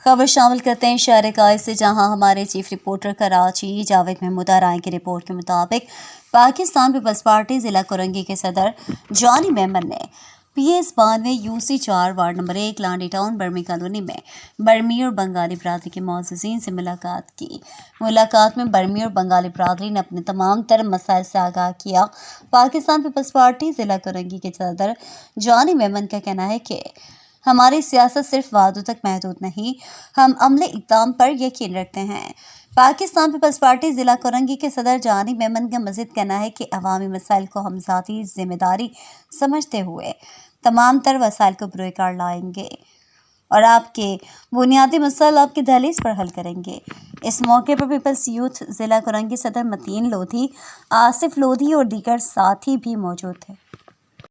खबर शामिल करते हैं शहर कायद से, जहां हमारे चीफ रिपोर्टर कराची जावेद महमूद आराई की रिपोर्ट के मुताबिक पाकिस्तान पीपल्स पार्टी ज़िला कोरंगी के सदर जॉनी मेमन ने PS 92 UC 4 ward number 1 Landhi town Burmi colony में बर्मी और बंगाली बरादरी के मौजूदीन से मुलाकात की। मुलाकात में बर्मी और बंगाली बरादरी ने अपने तमाम तर मसाइल से आगाह किया। पाकिस्तान पीपल्स पार्टी ज़िला कोरंगी के सदर जॉनी मेमन का कहना है कि हमारी सियासत सिर्फ वादों तक महदूद नहीं, हम अमले इक़दाम पर यकीन रखते हैं। पाकिस्तान पीपल्स पार्टी ज़िला कोरंगी के सदर जॉनी मेमन का मज़ीद कहना है कि अवामी मसाइल को हम ज़ाती ज़िम्मेदारी समझते हुए तमाम तर वसाइल को बरोकार लाएंगे और आपके बुनियादी मसाइल आपकी दहलीज पर हल करेंगे। इस मौके पर पीपल्स यूथ ज़िला कोरंगी सदर मतीन लोधी, आसिफ लोधी और दीगर साथी भी मौजूद थे।